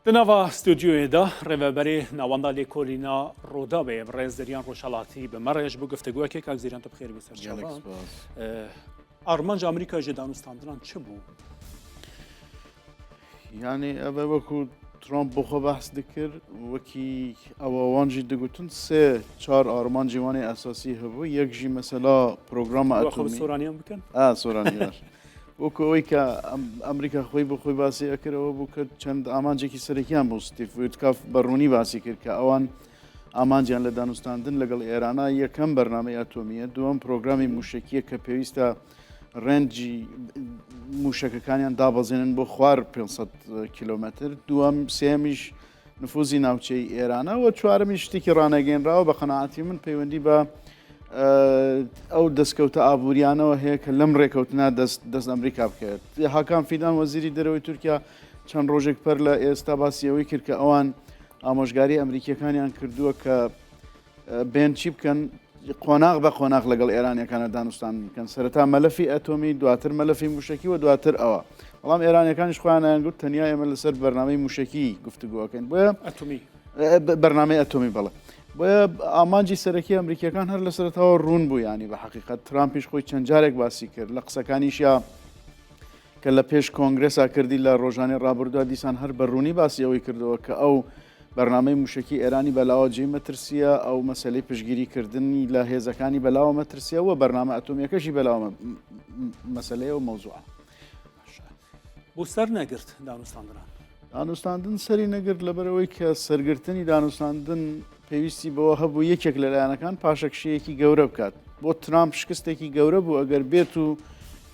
لنوا استودیویدا ریوبری نواندا لیکولینا رودا به برز دریان روشالاتی به مرج بو گفتگو که کاغزیران تو بخیر بسر جوان آرمانج آمریکا جدانستاندران چه بو؟ يعني أبا وكو ترامب بخو بحث ذكر وكي أوانجي دقوتن سه چار أرمان جواني أساسي هبو يكجي مثلا برنامج أتومي سورانيان بكن؟ سورانيان وكو ويكا أمريكا خوي بخوي باسي أكر وبوكر چند أمانجي كي سريكيان بوستيف ويتكاف بروني باسي كر كأوان أمانجيان لدانستاندن لقل إيرانا يكم برنامج أتومية دوام برنامج مشكية كبيوستا رنجی موشکەکانیان دابەزێنن بۆ خوار 500 کیلومتر دووەم سێمیش نفوزی ناوچەی ئێرانە و چوارەمیش شتێکی ڕانەگەێنراوە بە قەناعەتی من پەیوەندی بە ئەو دەستکەوتە ئابوووریانەوە هەیە کە لەم ڕێکەوتنا دەست ئەمریکا بکرێت هاکان فیدان وەزیری دەرەوەی تورکیا چەند ڕۆژێک پەر لە ئێستا باسیەوەی کرد کە ئەوان ئامۆژگاری ئەمریکیەکانیان کردووە کە بێن چی بکەن قۆناغ بە قۆناغ لەگەڵ ئێرانیەکانە دانوستان بکەن سەرەتا مەلەفی ئەتۆمی دواتر مەلەفی موشکی و دواتر ئەوە بەڵام ئێرانیەکانیش خۆیانیان گوت تەنیا ئێمە لەسەر بەرنامەی موشکی گفتوگوەکەین بۆیە ئەتۆمی بەرنامەی ئەتۆمی بەڵێ بۆیە ئامانجی سەرەکی ئەمریکیەکان هەر لەسەرەتەوە ڕوون بوو ینی بە حەقیقەت ترامپیش خۆی چەند جارێک باسی کرد لە قسەکانیشیا کە لە پێش کۆنگرێسا کردی لە ڕۆژانەی ڕابردووە دیسان هەر بەڕوونی باسی ئەوەی کردەوە کە ئەو بەرنامەی موشکی ئێرانی بەلاوە جێی مەترسیە ئەو مەسەلەی پشگیریکردنی لە هێزەکانی بەلاوە مەترسیە و بەرنامە ئەتۆمیەکەشی بەلاوە مەسەلەیە و مەوزوعە بۆ سەر نەگرت دانوستاندران دانوستاندن سەری نەگرت لەبەرەوەی کە سەرگرتنی دانوستاندن پێویستی بەوە هەبوو یەکێک لەلایەنەکان پاشەکشەیەکی گەورە بکات بۆ ترامپ شکستێکی گەورە بوو ئەگەر بێت و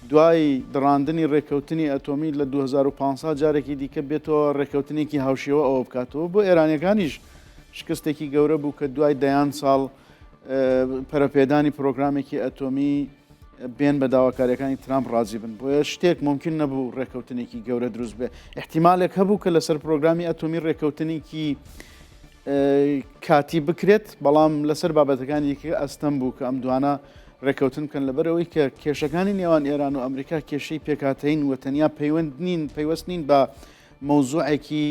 دوای دڕاندنی ڕێکەوتنی ئەتۆمی لە 2015 جارێکی دیکە بێتەوە ڕێکەوتنێکی هاوشێوە ئەوە بکاتەوە بۆ ئێرانیەکانیش شکستێکی گەورە بوو کە دوای دەیان ساڵ پەرەپێدانی پرۆگرامێکی ئەتۆمی بێن بە داواکاریەکانی ترامپ ڕازی بن بۆیە شتێک ممکن نەبوو ڕێکەوتنێکی گەورە دروست بێ احتیمالێک هەبوو کە لەسەر پرۆگرامی ئەتۆمی ڕێکەوتنێکی کاتی بکرێت بەڵام لەسەر بابەتەکانی ئەستەم بوو کە ئەم دوانە ڕێکەوتن بکەن لەبەرەوەی کە کێشەکانی نێوان ئێران و ئەمریکا کێشەی پێکاتین و تەنیا پەیوەست نین بە مەوزوعێکی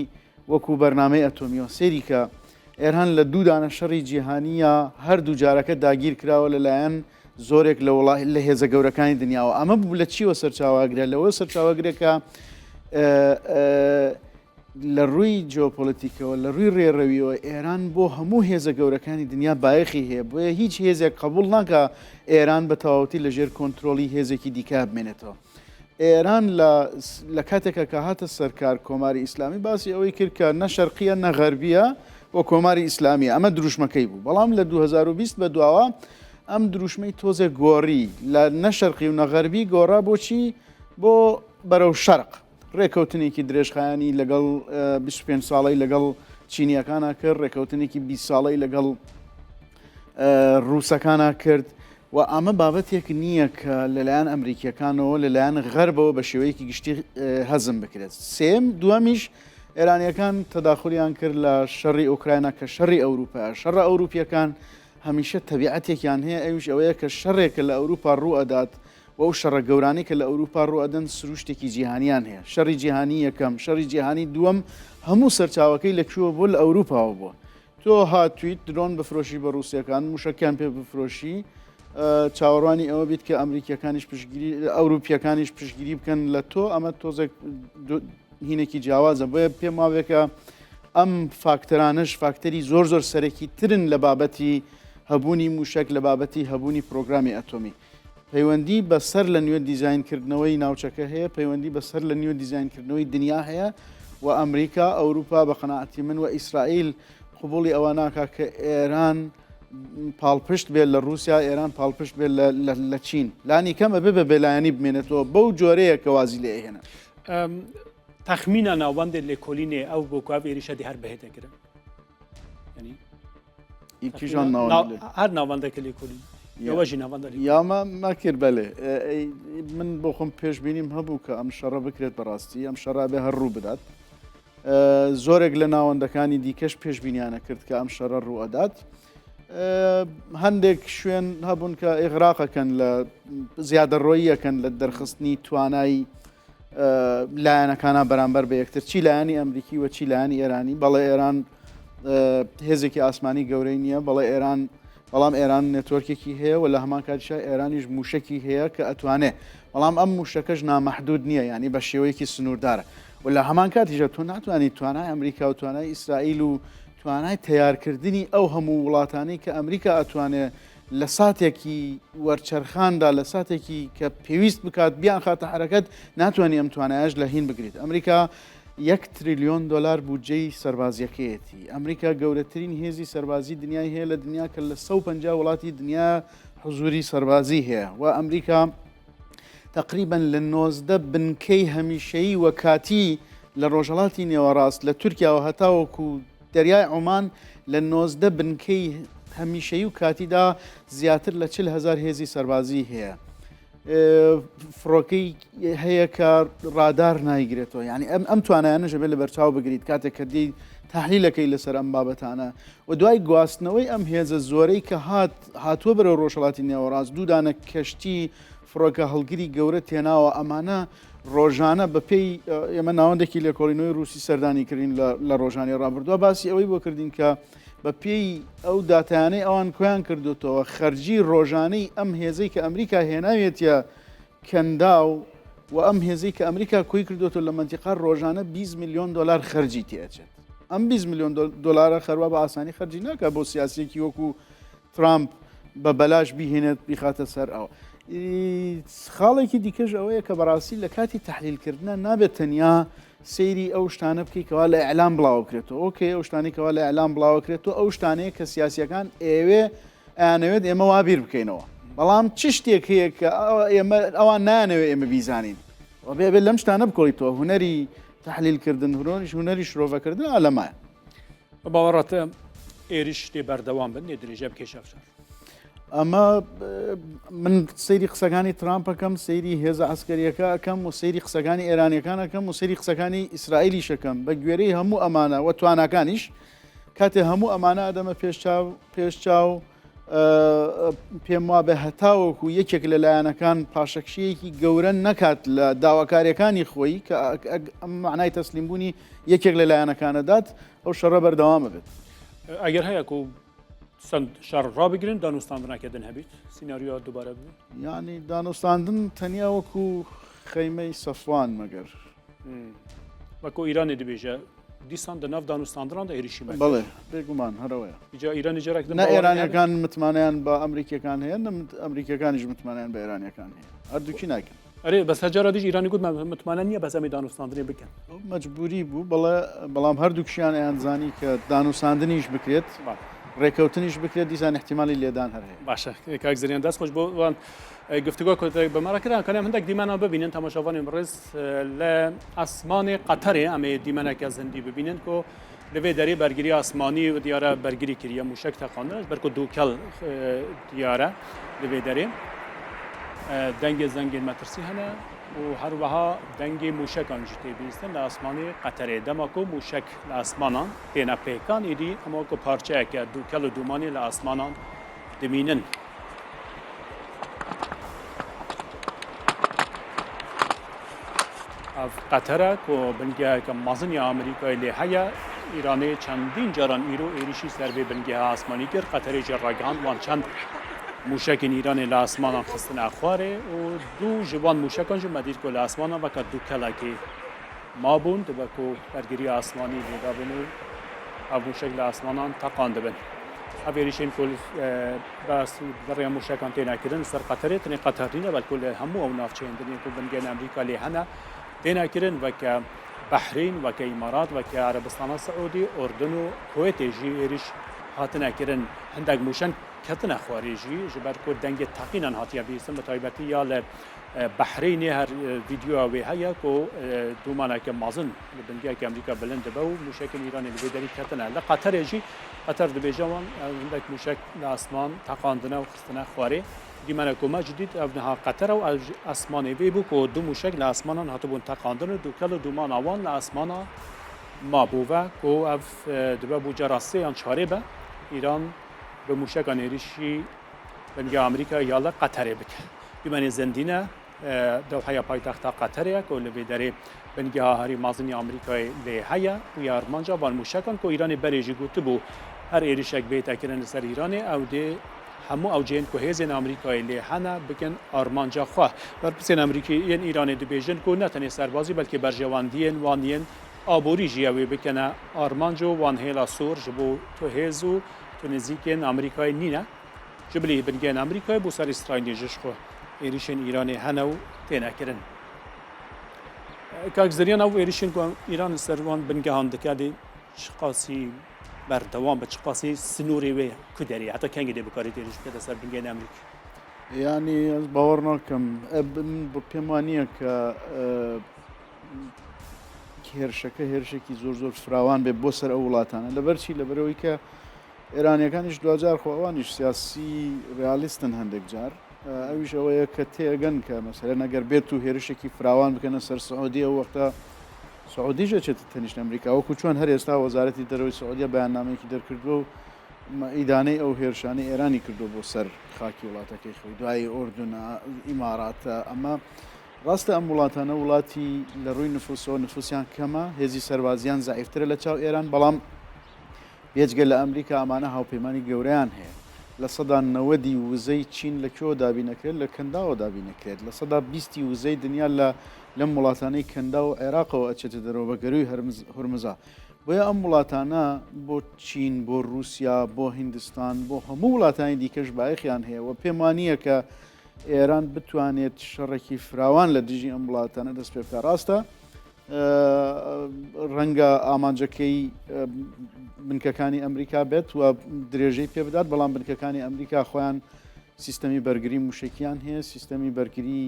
وەکو بەرنامەی ئەتۆمیەوە سێری کە ئێران لە دوودانە شەڕی جیهانیە هەردوو جارەکە داگیر کراوە لەلایەن زۆرێک لە هێزە گەورەکانی دنیاوە ئەمە بوو لە چیوە سەرچاواگرێت لەوە سەرچاواگرێکە لە ڕووی جیۆپۆلیتیکەوە لە ڕووی ڕێڕەویەوە ئێران بۆ هەموو هێزە گەورەکانی دنیا بایەخی هەیە بۆیە هیچ هێزێک قبول ناکە ئێران بە تەواوەتی لەژێر کۆنتترۆلی هێزێکی دیکە بمێنێتەوە ئێران لە کاتێکە کە هاتە سەرکار کۆماری ئیسلامی باسی ئەوەی کرد کە نە شەرقیە نە غەربیە بۆ کۆماری ئیسلامی ئەمە دروشمەکەی بوو بەڵام لە 2020 بە دواوە ئەم دروشمەی تۆزێک گۆڕی لە نەشەرقی و نەغەربی گۆڕا بۆچی بۆ بەرەو شەرق ڕێکەوتنێکی درێژخایانی لەگەڵ 25 ساڵی لەگەڵ چینیەکانە کرد ڕێکەوتنێکی 20 ساڵی لەگەڵ ڕووسەکانە کرد و ئەمە بابەتێک نییە کە لەلایەن ئەمریکیەکانەوە لەلایەن غەربەوە بە شێوەیەکی گشتی هەزم بکرێت سێم دووەمیش ئێرانیەکان تەداخلیان کرد لە شەڕی ئوکراینە کە شەڕی ئەوروپا شەڕە ئەوروپیەکان هەمیشە تەبیعەتێکیان هەیە ئەوش ئەوەیە کە شەڕێکە لە ئەوروپا ڕوو ئەدات و ئەو شەڕە گەورانی کە لە ئەوروپا ڕوئەدەن سروشتێکی جیهانیان هەیە شەڕی جیهانی یەکەم شەڕی جیهانی دووەم هەموو سەرچاوەکەی لەکوێوە بۆ لە ئەوروپاوە بووە تۆ هاتوویت درۆن بفرۆشی بە ڕووسیەکان موشەکیان پێ بفرۆشی چاوەڕوانی ئەوە بیت کە ئەمریکیەکانیش پشگیری ئەوروپیەکانیش پشگیری بکەن لە تۆ ئەمە تۆزێک هینێکی جیاوازە بۆیە پێم وابێکە ئەم فاکتەرانش فاکتەری زۆر سەرەکی ترن لە بابەتی هەبوونی موشک لە بابەتی هەبوونی پرۆگرامی ئەتۆمی پەیوەندی بەسەر لە نوێ دیزاینکردنەوەی ناوچەکە هەیە پەیوەندی بەسەر لە نوێ دیزاینکردنەوەی دنیا هەیە و ئەمریکا ئەوروپا بە قەناعەتی من و ئیسرائیل قبوڵی ئەوە ناکا کە ئێران پاڵپشت بێت لە رووسیا ئێران پاڵپشت بێت لە چین لانی کەمە بێ بە بێلایەنی بمێنێتەوە بەو جۆرەیە کە وازی لێ هێنا تەخمینە ناوەندێ لێکۆلینێ ئەو بۆ کووا ێریشە دی هەر بەهێتەگرن ئیکیژان هەر ناوەندێکە لێکۆلین یاما ماکرد بەلێ من بۆ خۆم پێشبینیم هەبوو کە ئەم شەڕە بکرێت بەڕاستی ئەم شەڕا بێ هەر ڕوو بدات زۆرێک لە ناوەندەکانی دیکەش پێشبینیانە کرد کە ئەم شەڕە ڕوئەدات هەندێک شوێن هەبوون کە ئێغراقەکەن لە زیادەڕۆییەکەن لە دەرخستنی توانایی لایەنەکانە بەرامبەر بە یەکتر چی لایەنی ئەمریکی و چی لایەنی ئێرانی بەڵێ ئێران هێزێکی ئاسمانی گەورەی نییە بەڵام ئێران نێتۆرکێکی هەیە و لە هەمان کاتیشا ئێرانیش موشکی هەیە کە ئەتوانێت بەڵام ئەم موشەکەش نامەحدود نییە ینی بە شێوەیەکی سنووردارە و لە هەمان کاتیژە تۆ ناتوانانی توانای ئەمریکا و توانای ئیسرائیل و توانای تیارکردنی ئەو هەموو وڵاتانی کە ئەمریکا ئەتوانێت لە ساتێکی وەرچەرخاندا لە ساتێکی کە پێویست بکات بیان خاتە حرەکەت ناتوانانی ئەم توانایش لە هین بگریت. ئەمریکا 1 تریلیۆن دلار بودجەی سەربازیەکەیەتی. ئەمریکا گەورەترین هێزی سەربازی دنیای هەیە لە دنیا کە لە 150 وڵاتی دنیا حزوری سەربازی هەیە و ئەمریکا تقریبا لە 19 بنکەی هەمیشەیی و کاتی لە ڕۆژهەڵاتی نێوەڕاست لە تورکیا و هەتاوەکو دەریای عومان لە 19 بنکەی هەمیشەیی و کاتیدا زیاتر لە 40,000 هێزی سەربازی هەیە. فڕۆکەی هەیە کە ڕادار نایگرێتەوە یعنی ئەم توانایانەژە بێت لە بەرچاو بگریت کاتێک کە دی تحلیلەکەی لەسەر ئەم بابەتانە و دوای گواستنەوەی ئەم هێزە زۆرەی کە هاتووە بەرەو ڕۆژهەڵاتی نێوەڕاست دوودانە کەشتی فڕۆکە هەڵگیری گەورە تێناوە ئەمانە ڕۆژانە بە پێی ئێمە ناوەندێکی لێکۆڵینەوەی رووسی سەردانی کردین لە ڕۆژانی ڕابردووە باسی ئەوەی بۆ کردین کە بە پێی ئەو داتایانەی ئەوان کۆیان کردوتەوە خەرجی ڕۆژانەی ئەم هێزەی کە ئەمریکا هێناوێتە کەنداو و ئەم هێزەی کە ئەمریکا کۆی کردوتە لە منتیقا ڕۆژانە 20 میلیۆن دلار خەرجی تێچێت. ئەم 20 میلیۆن دلار خەروە بە ئاسانی خەرجی ناکە بۆ سیاسێکی وەکو ترامپ بە بەلاش بیهێنێت بیخاتە سەر ئەوە. خاڵێکی دیکەش ئەوەیە کە بەڕاستی لە کاتی تحلیلکردنە نابێت تەنیا سەیری ئەو شتانە بکەیتەوە لە ئەعلام بڵاوکرێتەوە ئۆکێ ئەو شتانێکەوە لە ئەعلام بڵاوکرێتەوە ئەو شتانەیە کە سیاسیەکان ئەیانەوێت ئێمە وابیر بکەینەوە بەڵام چ شتێک هەیە کە ئەوان نانەوێت ئێمە بیزانین بێت لەم شتانە بکۆیتەوە هوەری تحلیلکردن هوەری شرۆڤەکردن ئالەمایە باوەڕاتە ئێریش شتێ بەردەوام بن لێ درێژە بکێشەفشار. ئەمە من سەیری قسەکانی ترامپەکەم سەیری هێزە عسکەریەکە ئەەکەم و سەیری قسەکانی ئێرانیەکانەکەم و سەیری قسەکانی ئیسرائیلیشەکەم بە گوێرەی هەموو ئەمانە و توانەکانیش کاتێ هەموو ئەمانە ئەدەمە پێشچاو پێم وا بە هەتاوەکو یەکێک لە لایەنەکان پاشەکشەیەکی گەورە نەکات لە داواکاریەکانی خۆی کە ئەم معنای تەسلیمبوونی یەکێک لە لایەنەکانەدات ئەو شەڕە بەردەوامە بێت. ئەگەر هەیە و سند شەڕ ڕابگرن دانوستاندناکردن هەبیت سیناریۆ دووبارە بێت ینی دانوستاندن تەنیا وەکو خەیمەی سەفوان مەگەر وەکو ئیرانی دەبێژە دیسان دە ناو دانوستاندران ئێریشی بڵێ بێگومان هەرەوەیە ئیجا ئیرانی جارێک نە ئێرانیەکان متمانیان بە ئەمریکیەکان هەیە ئەمریکیەکانیش متمانیان بە ئێرانیەکان هەیە هەردووکی ناکەن. ئەرێ بەس هەجارە دیش ئیرانی گوت متمانە نییە بەس ئەمی دانوستاندنی بکەن مەجبوری بوو بەڵام هەردووکشیان ئەیانزانی کە دانوستاندنیش بکرێت ڕێکەوتنیش بکرێت دیسان احتیمالی لێدان هەرەیە. باشە کاک زریان دەست خۆش بۆوان گفتگۆ بەمارەکردان کەنێم هەندێک دیمانە ببینن تەماشاوانی بڕێز لە ئاسمانی قەتەرێ ئەمێ دیمەنێکە زەندی ببینن کۆ لەوێ دەرێ بەرگری ئاسمانی و دیارە بەرگری کردە موشک تەقاندنش بەرکۆ دووکەڵ دیارە لەوێ دەرێ دەنگێ زەنگێن مەترسی هەنە و هەروەها دەنگی موشەکانجی تێبیستن لە ئاسمانی قەتەرێ دەماکۆ موشک لە ئاسمانان پێنە پێکان ئیدی ئەمەکە پارچەیەکە دووکەڵ و دوومانی لە ئاسمانان دەمینن. قەتەرە کۆ بنگەیەکە مەزنی ئەمریکای لێ هەیە ئیرانی چەندین جاران ئیرۆ ئێریشی سەربێ بنگەها ئاسمانی کرد قەتەرێکی ڕاگەاند وان چەند موشکین ایرانی لە ئاسمانان خستن ئەخوارێ و دوو ژوان موشەکانژ مەدیر کۆ لە ئاسمانان بەکە دوو کەلاکی مابوون دەبەکۆ بەرگری ئاسمانی لێدابن و ئەو موشک لە ئاسمانان تەقان دەبن. ئەوێریشین کۆ بەڕێ موشەکان تێناکردن سەر قەتەرێ تنێ قەتەرینە بەلکۆ لە هەموو ئەو ناوچەیەندنی کۆ بنگەن ئەمریکا لێ هەنە تێناکردن وەکە بەحرین وەکە ئیمارات وەکە عەرەبستانە سەعودی ئوردن و کوێتێژی ئێریش هاتنەکردن هەندێک موشەن کەتنە خوارێژی ji ber ku dengê teqînan hatiye bîstin bi taybetî ya li Behrênê her vîdyoya wê heye ku dûmaneke mezin li bingeheke Amerîka bilind dibe û mûşekên Îranê li vê derî ketine. Li Qeterê jî Qeter dibêje wan hindek mûşek li asman teqandine û xistine xwarê. Dîmene ku me cidît ev niha Qeter ew esmanê vê bû ku du mûşek li asmanan hatibûn teqandin û dûkel û dûmana wan li asmana mabû ve ku ev dibe bû cara sê yan çarê be İran به موشکان ایریشی بنگه آمریکا یا لا قطره بکه بیمانی زندینه دەوحەیە پایتەختە قەتەرەیە و لە بێدەرێ بنگها هەری مازنی ئەمریکای لێ هەیە و یارمانجا بان موشەکان کۆ ئیرانی بەرێژی گوتبوو هەر ئێریشێک بێتەکردن لەسەر ئیرانێ ئەو دێ هەموو ئەو جێن کو هێزن ئەمریکای لێ هەنا بکەن ئارمانجا خوا بەرپرسێن ئەمریکیین ئیرانی دەبێژن کو نەتەنێ سەربازی بەلکە بەرژەواندیên وانیên ئابووری ژیاوێ بکەنە ئارمانج و وان هێلا سوور ji بۆ تو هێز و تو نزیکên ئەمریکای نینە ji bilî bingehên ئەمریکای بۆ سەر ئیسرائیلê ji xwe êrişên îranê hene û tênekirin kak zeriyan ew êrişên ku îran li ser wan bingehan dike dê çi qasî berdewam be çi qasî sinûrê wê ku derê heta kengê dê bikarî êriş bike ser bingehên Emerîkî yani ez bawer nakim pêm waniye ke هێرشەکە هێرشێکی زۆر زۆر فراوان بێ بۆ سەر ئەو وڵاتانە لەبەرچی لەبەرەوەی کە ئێرانیەکانیش دوجار خۆوانیش سیاسی ڕالیستن هەندێک جار ئەویش ئەوەیە کە تێگەن کە مەسەرە نەگەر بێت و هێرشێکی فراوان بکەنە سەر سعودی ئەو وەختە سعودیژە چێت تەنیشت ئەمریکا وەکو چۆن هەر ئێستا وەزارەتی دەرەوەی سعودیە بەیاننامەیەکی دەرکردووە و ئیدانەی ئەو هێرشانەی ئێرانی کردو بۆ سەر خاکی وڵاتەکەی خۆی دوای ئۆردونە ئیماراتە ئەمە ڕاستە ئەم وڵاتانە وڵاتی لە ڕووی نفوسەوە نفوسیان کەمە هێزی سەربازیان زعیفترە لە چاو ئێران بەڵام بێجگە لە ئەمریکا ئەمانە هاوپەیمانی گەورەیان هەیە لە سەدا 90 وزەی چین لە کێوە دابی نەکرێت لە کەنداوە دابی نەکرێت لە سەدا 20 وزەی دنیا لەم وڵاتانەی کەندا و عێراقەوە ئەچێتە دەرەوە بە گەروی هورمزا بۆیە ئەم وڵاتانە بۆ چین بۆ رووسیا بۆ هیندستان بۆ هەموو وڵاتانی دیکەش بایەخیان هەیە و پێم وانییە کە ئێران بتوانێت شەڕێکی فراوان لە دژی ئەم وڵاتانە دەست پێ بکە ڕاستە ڕەنگە ئامانجەکەی بنکەکانی ئەمریکا بێت و درێژەی پێ بدات بەڵام بنکەکانی ئەمریکا خۆیان سیستەمی بەرگری موشکیان هەیە سیستەمی بەرگری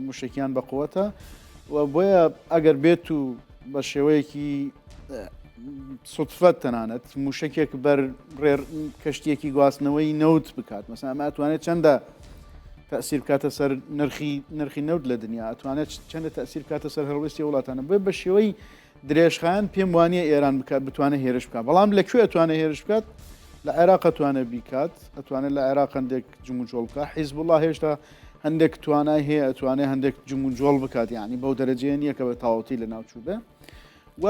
موشکیان بەقوتە و بۆیە ئەگەر بێت و بە شێوەیەکی سوتفەت تەنانەت موشکێک بەر ڕێر کەشتێکی گواستنەوەی نەوت بکات مەسەڵەن ئەمە ئەتوانێت چەندە تأثیر بکاتە سەر نرخی نەوت لە دنیا ئەتوانێت چەندە تأثیر بکاتە سەر هەڵوێستی وڵاتانە بە شێوەی درێژخایەن پێم وانیە ئێران بتوانێت هێرش بکات بەڵام لەکوێ ئەتوانێت هێرش بکات لە عێراق ئەتوانێت بیکات ئەتوانێت لە عێراق هەندێک جم و جۆڵ بکات حیزب الله هێشتا هەندێک توانای هەیە ئەتوانێت هەندێک جم و جۆڵ بکات یعنی بەو دەرەجەیە نییە کە بە تاوەتی لە ناوچوو بێ و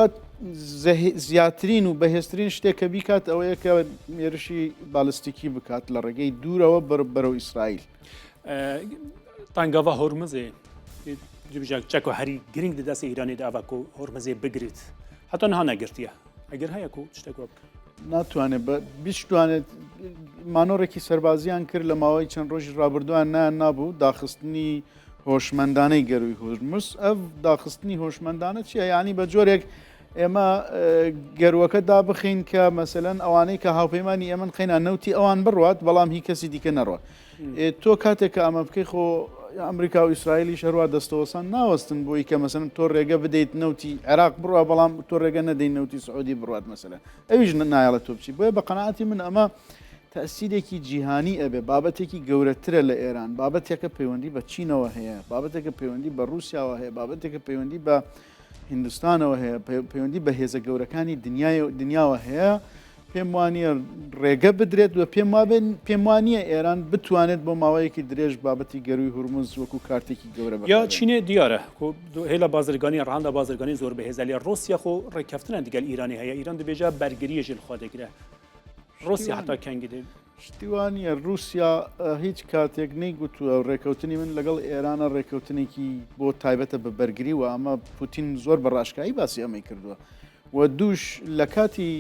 زیاترین و بەهێزترین شتێک کە بیکات ئەوەیە کە هێرشی بالیستیکی بکات لە ڕێگەی دوورەوە بەرەو ئیسرائیل تانگاوا هۆرمزێ چەک و هەری گرنگ دەدەست ئیرانی داوا و هۆرمزێ بگریت هەتا نها نەگرتیە ئەگەر هەیە و شتێک بکە ناتوانێت بیشتوانێت مانۆڕێکی سەربازیان کرد لە ماوەی چەند ڕۆژی ڕابردووان نابوو داخستنی هۆشمەندانەی گەروی هورمز ئەو داخستنی هۆشمەندانە چیە یعنی بە جۆرێک ئێمە گەروەکە دابخین کە مەسەلەن ئەوانەی کە هاوپەیمانی ئێمە خەینا نەوتی ئەوان بڕوات بەڵام هی کەسی دیکە نەڕوە تۆ کاتێک کە ئەمە بکەی خۆ ئەمریکا و ئیسرائیلی شەروە دەستەوەسان ناوەستن بۆی کە مەسەلەن تۆ ڕێگە بدەیت نەوتی عێراق بڕوە بەڵام تۆ ڕێگە نەدەی نەوتی سعودی بڕوات مەسەلەن ئەویش نایڵە تۆ بچی بۆیە بە قەناعەتی من ئەمە تەسیرێکی جیهانی ئەبێ بابەتێکی گەورەترە لە ئێران بابەتێکە پەیوەندی بە چینەوە هەیە بابەتێکە پەیوەندی بە رووسیاوە هەیە بابەتێکە پەیوەندی بە هیندستانەوە هەیە پەیوەندی بە هێزە گەورەکانی دنیاوە هەیە پێم وانیە ڕێگە بدرێت و پێم وانیە ئێران بتوانێت بۆ ماوەیەکی درێژ بابەتی گەروی هورمز وەکو کارتێکی گەورە یا چینێ دیارە هێلا بازرگانی ڕەهەندە بازرگانی زۆر بەهێزە لێ رووسیا خۆ ڕێککەفتنە دیگەل ئیرانی هەیە ئیران دەبێژە بەرگریە ژێر خوا دەگرە رووسیا حتا کەنگی دێ شتیوانە رووسیا هیچ کاتێک نەیگوتووە ڕێکەوتنی من لەگەڵ ئێرانە ڕێکەوتنێکی بۆ تایبەتە بە بەرگری و ئەمە پوتین زۆر بەڕاشکایی باسی ئەمەی کردووە و دووش لە کاتی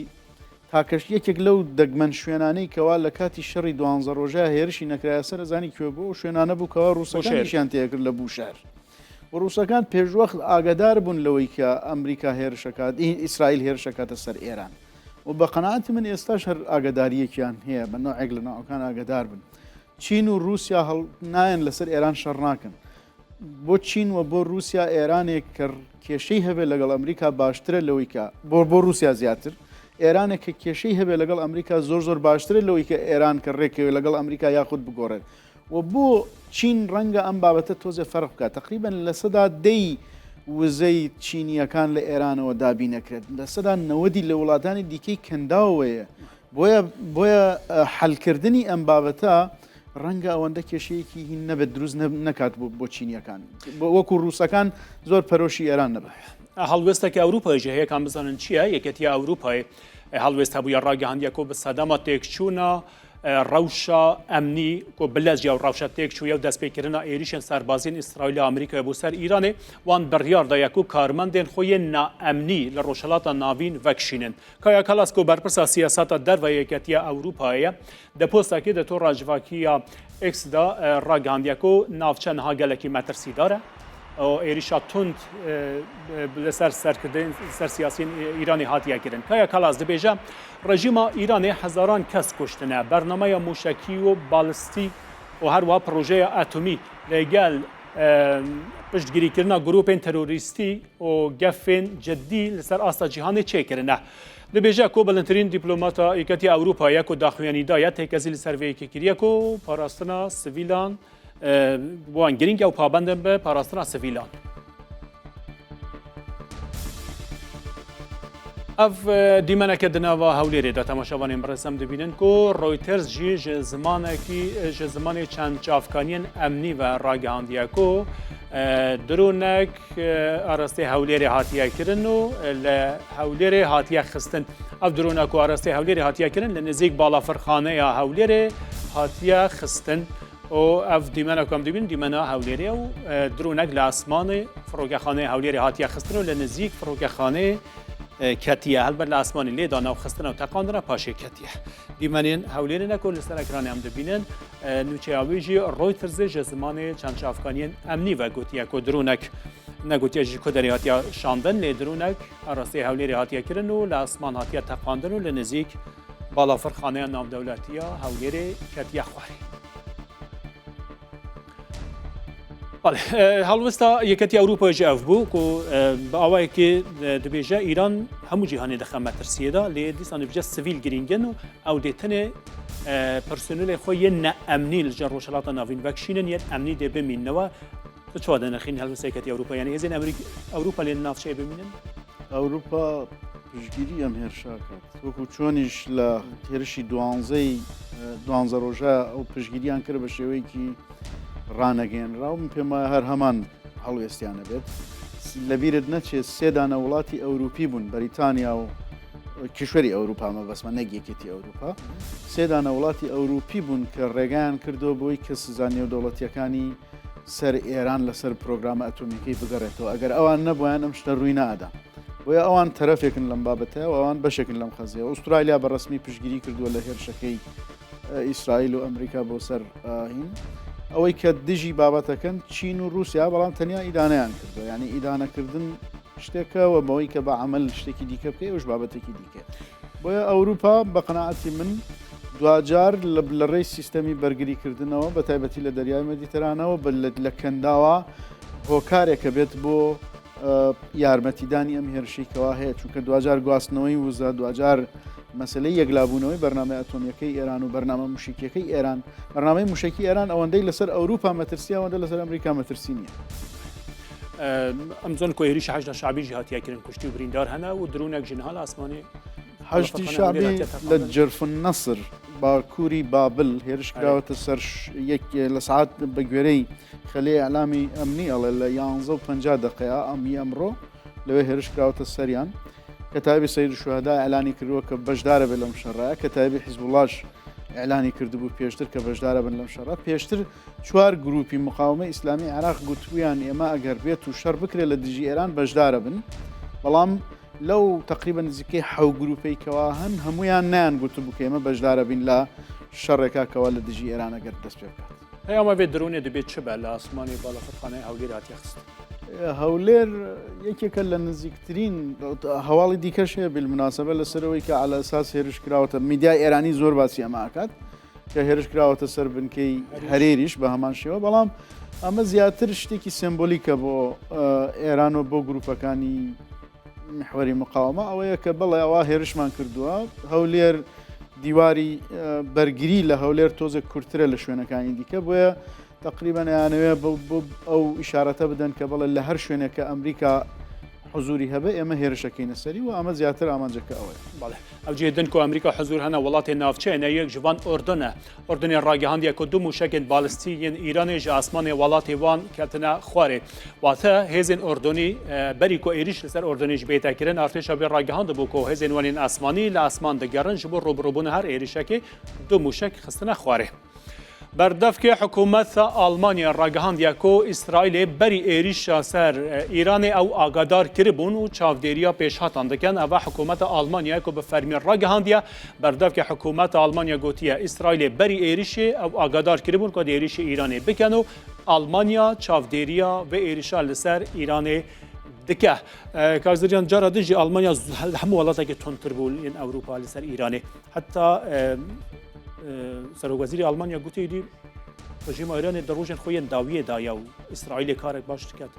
تاکەش یەکێک لەو دەگمەن شوێنانەی کەوا لە کاتی شەڕی 12 ڕۆژە هێرشی نەکرایە سەر زانی کوێ بوو شوێنانە بووکەوە ڕووسەکانیشیان تێکرد لە بوشار و ڕووسەکان پێشوەخت ئاگادار بوون لەوەی کە ئەمریکا هێرشەکات ئیسرائیل هێرشەکاتە سەر ئێران و بە قەناعەتی من ئێستاش هەر ئاگاداریەکیان هەیە بە نوعێک لە ناوەکان ئاگادار بن چین و رووسیا هەڵ نایەن لەسەر ئێران شەڕ ناکەن بۆ چین و بۆ رووسیا ئێرانێک کە کێشەی هەبێت لەگەڵ ئەمریکا باشترە لەوەی کە بۆ رووسیا زیاتر ئێرانێک کە کێشەی هەبێت لەگەڵ ئەمریکا زۆر باشترە لەوەی کە ئێران کە ڕێکەوێت لەگەڵ ئەمریکا یاخود بگۆڕێت و بۆ چین ڕەنگە ئەم بابەتە تۆزێ فەرق بکات تقریبا لە سەدا دەی وزەی چینیەکان لە ئێرانەوە دابی نەکرێت لە سەدا 90 لە وڵاتانی دیکەی کەنداوەیە بۆیە حەلکردنی ئەم بابەتە ڕەنگە ئەوەندە کێشەیەکی هین نەبێت دروست نەکات بۆ چینیەکان وەکو ڕووسەکان زۆر پەرۆشی ئێران نەبێت. هەڵوێستێکی ئەوروپایژە هەیەکان بزانن چییە؟ یەکەتی ئەوروپای هەڵوێست هەبووە ڕاگەهاندیەکۆ بە سەدەما تێکچوونە ڕەوشە ئەمنی کۆ بلەجیا و ڕەوشە تێکچوویە و دەستپێکردنا ئێریشن سەربازین ئیسرائیل ئەمریکای بۆ سەر ئیرانێ وان بڕیاردایەک و کارمەندێن خۆیان نائەمنی لە ڕۆژهەڵاتە ناوین ڤەکشینن. کایا کەلاسکۆ بەرپرسا سیاسەتە دەرڤە یەکەتیە ئەوروپایە دەپۆستاکی دەتۆ ڕاژڤاکیە ئێکسدا ڕاگەهاندیەکۆ ناوچە نەها گەلێکی مەترسیدارە ئێریشا تند لەسەر سەر سیاسین ئیرانی هاتیەکردن. کایا کەلاس دەبێژە ڕژیما ئیرانی هەزاران کەس کوشتنە بەرنامەیە موشەکی و بالیستیک و هەروەها پرۆژەیە ئەتۆمی لەگەل پشتگیریکردنا گروپên تەرۆریستی و گەفên جددی لەسەر ئاستا جیهانی چێکردنە. دەبێژە کۆ بەلندترین دیپلۆماتە یەکەتی ئەوروپایەک و داخوێنیدایە تێکەزی لەسەر vêyekekiriyek و پاراستنا سڤیلان بۆان گرنگە و پابندن بە پاراستنا سڤیلان. ئەف دیمەنەکە دناوە هەولێرێدا تەماشاوانێن بەڕێسەم دەبینن کۆ ڕۆیتەرز ژی ji zimanê çend çavkaniyên emnî ve ڕاگەهاندیە کۆ درۆنێک ئاراستەی هەولێرê هاتیە kirin û لە هەولێرê هاتیە خستن. ئەف درۆنێک و ئاراستەی هەولێرê هاتیە kirin لە نزیک balafirxaneya هەولێرê هاتیە خستن و ئەف دیمەنەکەم دەبین دیمەنا هەولێرê و درۆنێک لە ئاسمانê فرۆگەخانەی هەولێرê هاتیە خستن و لە نزیک فرۆگەخانەی کەتیە هەلبەر لە ئاسمانی لێدا ناوخستنە و تەقاندنە پاشێ کەتیە. دیمەنێن هەولێرە نەکۆ لەسەر ئەکرانی ئەم دەبینن نوچەیاوێژی ڕۆیترزێ ژە زمانێ چەند چافکانیان ئەمنی و گوتیە کۆ درۆنێک نەگوتیەژی کۆ دەری هاتیە شاندن لێ درۆنێک ئاراستی هەولێرە هاتیەکردن و لە ئاسمان هاتیە تەقاندن و لە نزیک باڵافرخانەیە ناودەولەتیە هەولێرێ کەتیە خوارێ. هەڵوێستا یەکەتی ئەوروپای ئەف بوو و بە ئەوەیەکی دەبێژە ئیران هەموو جیهانی دەخە مەترسیەدا لێ دیسان دەبێژە سڤیل گرینگن و ئەو دێتنێ پرسۆنەلێ خۆی یەن نەئەمنی لەژێر ڕۆژهەڵاتە ناوین ڤەکشینن یەن ئەمنی دێ بمینەوە چۆ دەنرخین هەڵوێستا یەکەتی ئەوروپا یانی هێزن ئەوروپا لێن ناوچەیە ببینن؟ ئەوروپا پشتگیری ئەم هێرشا کات وەکو چۆنیش لە هێرشی دوانزە ڕۆژە ئەو پشتگیریان کرد بە شێوەیەکی ڕانەگەێنرا و پێم وایە هەر هەمان هەڵوێستیانە بێت لەبیرت نەچێت سێدانە وڵاتی ئەوروپی بوون بەریتانیا و کشوەری ئەوروپامە بەسمە نەگیەکێتی ئەوروپا سێدانە وڵاتی ئەوروپی بوون کە ڕێگایان کردو بۆی کە سزانانی و دەوڵەتیەکانی سەر ئێران لەسەر پرۆگرامە ئەتۆمیکەی بگەڕێتەوە ئەگەر ئەوان نەبوویان ئەم شتە ڕووی نەئەدا بۆیە ئەوان تەرەفێکن لەم بابەتەیە و ئەوان بەشێکن لەم خەزیەوە ئوسترالیا بەڕسمی پشتگیری کردووە لە هێرشەکەی ئیسرائیل و ئەمریکا بۆ سەر هین ئەوەی کە دژی بابەتەکەن چین و رووسیا بەڵام تەنیا ئیدانیان کردو ینی ئیدانەکردن شتێکەوە بەوەی کە بە عمل شتێکی دیکە بکەی وش بابەتێکی دیکە بۆیە ئەوروپا بە قەناعەتی من دوجار لە ڕێی سیستەمی بەرگریکردنەوە بە تایبەتی لە دەریای مەدیتەرانەوە لە کەنداوە هۆکارێکە بێت بۆ یارمەتیدانی ئەم هێرشەیەوە هەیە چونکە دوجار گواستنەوەی وزە دوجار مەسلەی یەکلابوونەوەی بەرنامەی ئەتۆمیەکەی ئێران و بەرنامە موشکیەکەی ئێران بەرنامەی موشکی ئێران ئەوەندەی لەسەر ئەوروپا مەترسی ئەوەندە لەسەر ئەمریکا مەترسی نییە. ئەمزۆن کۆێریش حەجدا شعبی هاتیەکردن کوشتی و بریندار هەنا و درۆنێک ژنها لە ئاسمانی حەشتی شعبی لە جرفن نەسر باکووری بابل هێرشکراوەتە سەر لە سعات بە گوێرەی خەلەی ئەعلامی ئەمنی ئەڵێ لە 11:50 دقەیە ئەمی ئەمڕۆ لەوێ هێرشکراوەتە سەریان کەتابی سەید شوهەدا ئەلانی کردووە کە بەشدارە بێت لەم شەڕایە کەتابی حیزبوڵاش ئەلانی کردبوو پێشتر کە بەشدارە بن لەم شەڕە پێشتر 4 گروپی مقاومە ئیسلامی عێراق گوتویان ئێمە ئەگەر بێت و شەڕ بکرێت لە دژی ئێران بەشدارە بن بەڵام لەو تقریبا نزیکەی 7 گروپەیەوە هەن هەمویان نیان گوتبوو کە ئێمە بەشدارە بین لە شەڕێکاکەوە لە دژی ئێران ئەگەر دەست پێ بکات. ئەمە بێت درۆنێ دەبێت چ بە لە ئاسمانی باڵافرخانەی هەولێر هاتیە خست. هەولێر یەکێکە لە نزیکترین هەواڵی دیکەش هەیە بالمناسبە لەسەرەوەی کە على ئەساس هێرشکراوەتە میدیای ئێرانی زۆر باسی ئەماکات کە هێرشکراوەتە سەر بنکەی هەرێریش بە هەمان شێوە بەڵام ئەمە زیاتر شتێکی سمبۆلیکە بۆ ئێران و بۆ گروپەکانی محوەری مقاومە ئەوەیە کە بەڵێ ئەوە هێرشمان کردووە هەولێر دیواری بەرگری لە هەولێر تۆزە کورتترە لە شوێنەکانی دیکە بۆیە تقریبا یانەوێ ئەو ئیشارەتە بدەن کە بڵێ لە هەر شوێنێکە ئەمریکا حزوری هەبێ ئێمە هێرشەکەینە سەری و ئەمە زیاتر ئامانجەکە ئەوەیە. بله او جدن کو امریکا حضور هنا ولات نافچه نه یک جوان اردن راگهاندیا کو دو موشکن بالستیک ایران ج اسمان ولات وان کتنا خواره واته هزن اردنی بری کو ایریش سر اردنیج بیت کرن ارتش به راگهاند بو کو هزن ولین اسمانی ل اسمان دگرن جبر روبروبون هر ایریشکی دو موشک خستنا خواره بردف که حکومت آلمانیا راگهاندیا کو اسرائیل بری ایریش سر ایران او آگادار کربون و چاودێریا پێشهاتان دکن او حکومت آلمانیا کو به فرمی راگهاندیا بردف که حکومت آلمانیا گوتیه اسرائیل بری ایریش او آگادار کربون که ایریش ایران بکن و آلمانیا چاودێریا و ایریشا لسر ایران دکه کارزریان جارا دجی آلمانیا همه ولاتا که تندتر بول این اروپا لسر ایران حتی سروکوزیری آلمانیا گوتی دی رژیم ایران دروژن خوین داویه دایا و اسرائیل کارک باش کرد.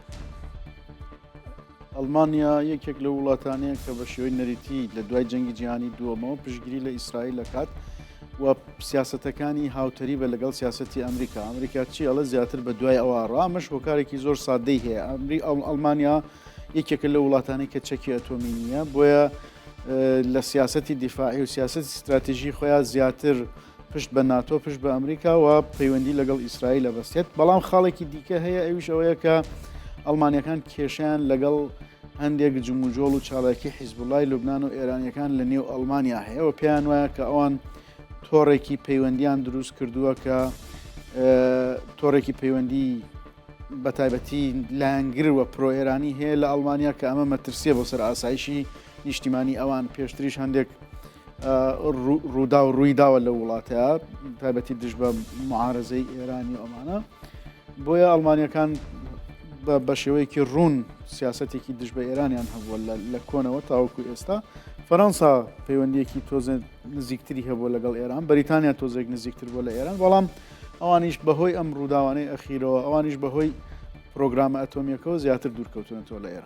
ئەڵمانیا یەکێک لە وڵاتانەیە کە بە شێوەی نەریتی لە دوای جەنگی جیهانی دووەمەوە پشتگیری لە ئیسرائیل دەکات و سیاسەتەکانی هاوتەری بە لەگەڵ سیاسەتی ئەمریکا. ئەمریکا چی ئەڵە زیاتر بە دوای ئەوە ڕامەش هۆکارێکی زۆر سادەی هەیە. ئەڵمانیا یەکێکە لە وڵاتانەی کە چەکی ئەتۆمی نییە بۆیە لە سیاسەتی دیفاعی و سیاسەتی استراتیژی خۆیان زیاتر پشت بە ناتۆ پشت بە ئەمریکا و پەیوەندی لەگەڵ ئیسرائیل لەبەستێت. بەڵام خاڵێکی دیکە هەیە ئەویش ئەوەیە کە ئەڵمانیەکان کێشیان لەگەڵ هەندێک جموجۆڵ و چاڵێکی حیزبوڵای لوبناان و ئێرانیەکان لە نێو ئەڵمانیا هەیە و پێیان وایە کە ئەوان تۆڕێکی پەیوەندیان دروست کردووە کە تۆڕێکی پەیوەندی بە تایبەتی لایەنگر وە پرۆ ئێرانی هەیە لە ئەڵمانیا کە ئەمە مەترسیە بۆ سەر ئاسایشی نیشتیمانی ئەوان پێشتریش هەندێک ڕوودا و ڕوویداوە لە وڵاتەیە تایبەتی دژ بە معارەزەی ئێرانی و ئەمانە بۆیە ئەڵمانیەکان بە شێوەیەکی ڕوون سیاسەتێکی دژ بە ئێرانیان هەبووە لە کۆنەوە تاوەکو ئێستا. فەرەنسا پەیوەندیەکی تۆزە نزیکتری هەبووە لەگەڵ ئێران، بەریتانیا تۆزێک نزیکتر بۆ لە ئێران، بەڵام ئەوانیش بەهۆی ئەم ڕووداوانەی ئەخیرەوە ئەوانیش بەهۆی پرۆگرامە ئەتۆمیەکەەوە زیاتر دوورکەوتونەوە لە ئێران.